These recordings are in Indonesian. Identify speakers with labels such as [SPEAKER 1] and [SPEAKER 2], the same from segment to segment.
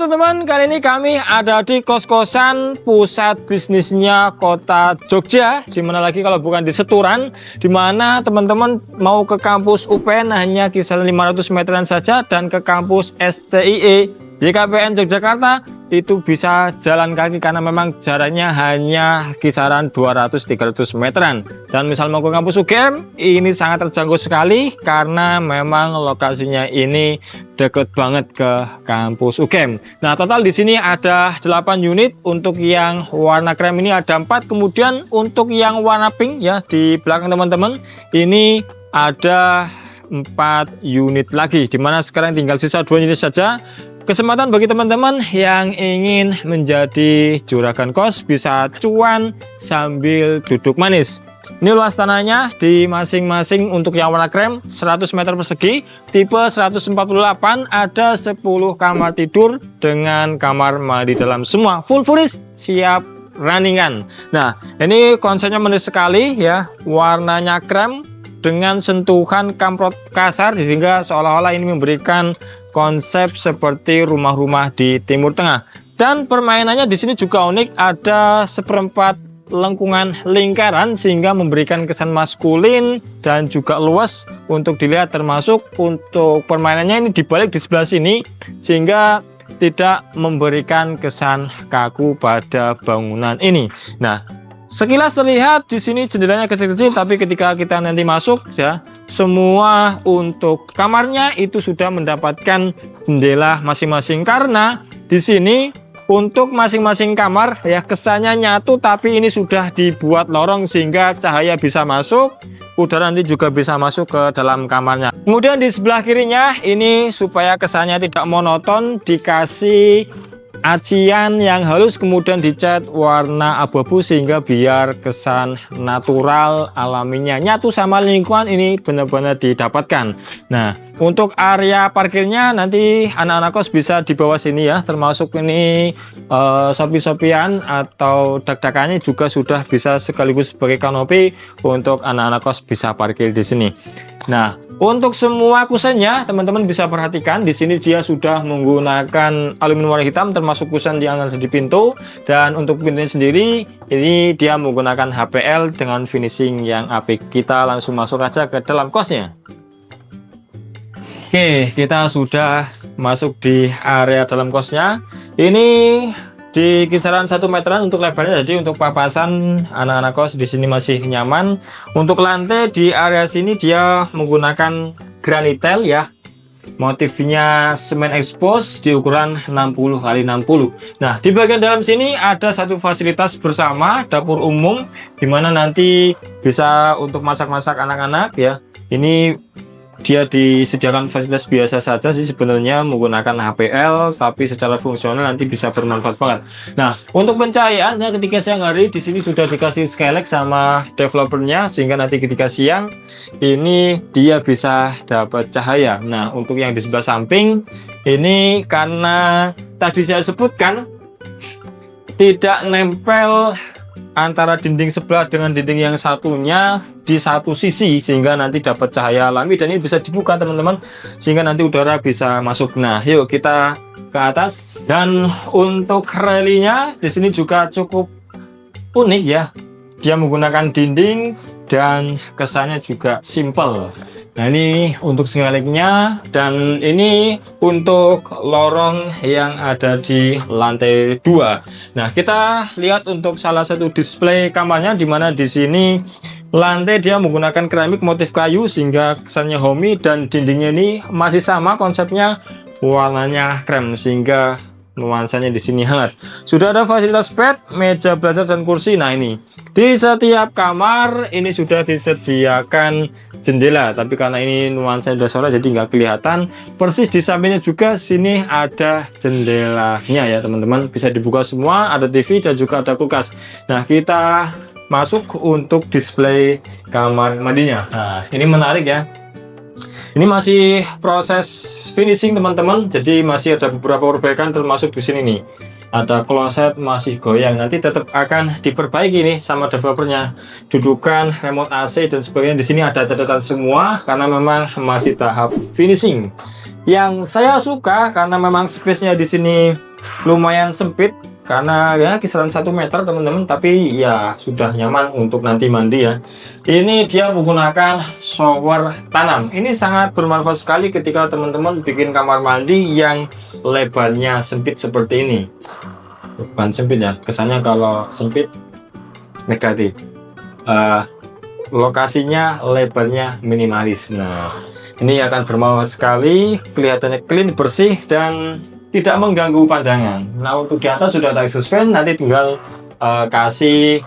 [SPEAKER 1] teman-teman, kali ini kami ada di kos-kosan pusat bisnisnya kota Jogja. Dimana lagi kalau bukan di Seturan, dimana teman-teman mau ke kampus UPN hanya kisaran 500 meteran saja, dan ke kampus STIE YKPN Yogyakarta itu bisa jalan kaki karena memang jaraknya hanya kisaran 200-300 meteran. Dan misal mau ke kampus UGM ini sangat terjangkau sekali karena memang lokasinya ini deket banget ke kampus UGM. Nah, total di sini ada 8 unit. Untuk yang warna krem ini ada 4, kemudian untuk yang warna pink ya di belakang teman-teman ini ada 4 unit lagi, dimana sekarang tinggal sisa 2 unit saja. Kesempatan bagi teman-teman yang ingin menjadi juragan kos bisa cuan sambil duduk manis. Ini luas tanahnya di masing-masing. Untuk yang warna krem 100 meter persegi tipe 148, ada 10 kamar tidur dengan kamar mandi dalam, semua full furnish, siap runningan. Nah, ini konsepnya menarik sekali ya, warnanya krem dengan sentuhan kamprot kasar, sehingga seolah-olah ini memberikan konsep seperti rumah-rumah di Timur Tengah. Dan permainannya di sini juga unik, ada seperempat lengkungan lingkaran sehingga memberikan kesan maskulin dan juga luas untuk dilihat, termasuk untuk permainannya ini dibalik di sebelah sini sehingga tidak memberikan kesan kaku pada bangunan ini. Nah, sekilas terlihat di sini jendelanya kecil-kecil, tapi ketika kita nanti masuk ya, semua untuk kamarnya itu sudah mendapatkan jendela masing-masing, karena di sini untuk masing-masing kamar ya kesannya nyatu, tapi ini sudah dibuat lorong sehingga cahaya bisa masuk, udara nanti juga bisa masuk ke dalam kamarnya. Kemudian di sebelah kirinya ini supaya kesannya tidak monoton, dikasih acian yang halus kemudian dicat warna abu-abu sehingga biar kesan natural alaminya nyatu sama lingkungan ini benar-benar didapatkan. Nah, untuk area parkirnya nanti anak-anak kos bisa di bawah sini ya, termasuk ini sopi-sopian atau dak-dakannya juga sudah bisa sekaligus sebagai kanopi untuk anak-anak kos bisa parkir di sini. Nah, untuk semua kusennya teman-teman bisa perhatikan di sini dia sudah menggunakan aluminium warna hitam, termasuk kusen yang ada di pintu. Dan untuk pintunya sendiri ini dia menggunakan HPL dengan finishing yang apik. Kita langsung masuk aja ke dalam kosnya. Oke, kita sudah masuk di area dalam kosnya. Ini di kisaran 1 meteran untuk lebarnya, jadi untuk papasan anak-anak kos di sini masih nyaman. Untuk lantai di area sini dia menggunakan granitel ya, motifnya semen expose di ukuran 60 x 60. Nah, di bagian dalam sini ada satu fasilitas bersama dapur umum, dimana nanti bisa untuk masak-masak anak-anak ya. Ini dia disediakan fasilitas biasa saja sih sebenarnya, menggunakan HPL, tapi secara fungsional nanti bisa bermanfaat banget. Nah, untuk pencahayaannya ketika siang hari di sini sudah dikasih skylight sama developernya, sehingga nanti ketika siang ini dia bisa dapat cahaya. Nah, untuk yang di sebelah samping ini karena tadi saya sebutkan tidak nempel antara dinding sebelah dengan dinding yang satunya di satu sisi, sehingga nanti dapat cahaya alami, dan ini bisa dibuka teman-teman sehingga nanti udara bisa masuk. Nah, yuk kita ke atas. Dan untuk relinya di sini juga cukup unik ya, dia menggunakan dinding dan kesannya juga simple. Nah, ini untuk skylightnya, dan ini untuk lorong yang ada di lantai 2. Nah, kita lihat untuk salah satu display kamarnya, dimana di sini lantai dia menggunakan keramik motif kayu sehingga kesannya homey, dan dindingnya ini masih sama konsepnya, warnanya krem sehingga nuansanya di sini hangat. Sudah ada fasilitas bed, meja belajar dan kursi. Nah, ini di setiap kamar ini sudah disediakan jendela, tapi karena ini nuansa udah sore jadi nggak kelihatan. Persis di sampingnya juga sini ada jendelanya ya teman-teman, bisa dibuka semua, ada TV dan juga ada kulkas. Nah, kita masuk untuk display kamar mandinya. Nah, ini menarik ya. Ini masih proses finishing teman-teman, jadi masih ada beberapa perbaikan, termasuk di sini nih. Ada kloset masih goyang, nanti tetap akan diperbaiki nih sama developernya. Dudukan, remote AC dan sebagainya di sini ada catatan semua karena memang masih tahap finishing. Yang saya suka karena memang space-nya di sini lumayan sempit, karena ya kisaran 1 meter teman-teman, tapi ya sudah nyaman untuk nanti mandi ya. Ini dia menggunakan shower tanam. Ini sangat bermanfaat sekali ketika teman-teman bikin kamar mandi yang lebarnya sempit seperti ini. Bukan sempit ya, kesannya kalau sempit negatif. Lokasinya lebarnya minimalis. Nah, ini akan bermanfaat sekali, kelihatannya clean, bersih, dan tidak mengganggu pandangan. Nah, untuk di atas sudah ada exhaust fan, nanti tinggal kasih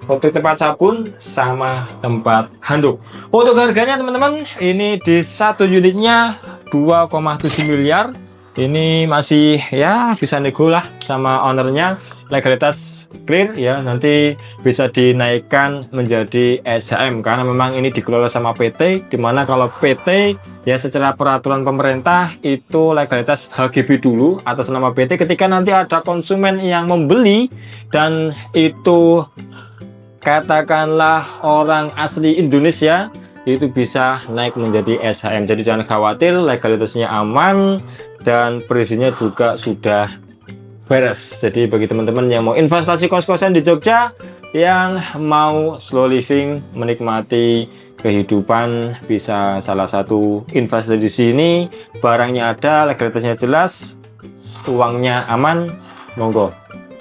[SPEAKER 1] untuk tempat sabun sama tempat handuk. Untuk harganya teman-teman, ini di satu unitnya 2,7 miliar. Ini masih ya bisa nego lah sama ownernya, legalitas clear ya, nanti bisa dinaikkan menjadi SHM karena memang ini dikelola sama PT, dimana kalau PT ya secara peraturan pemerintah itu legalitas HGB dulu atas nama PT. Ketika nanti ada konsumen yang membeli dan itu katakanlah orang asli Indonesia, itu bisa naik menjadi SHM. Jadi jangan khawatir, legalitasnya aman dan perizinya juga sudah beres. Jadi bagi teman-teman yang mau investasi kos-kosan di Jogja, yang mau slow living, menikmati kehidupan, bisa salah satu investasi di sini. Barangnya ada, legalitasnya jelas, uangnya aman, monggo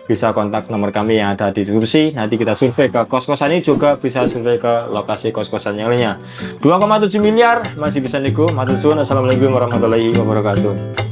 [SPEAKER 1] bisa kontak nomor kami yang ada di deskripsi. Nanti kita survei ke kos-kosan ini, juga bisa survei ke lokasi kos-kosan yang lainnya. 2,7 miliar masih bisa nego. Matur suwun. Assalamualaikum warahmatullahi wabarakatuh.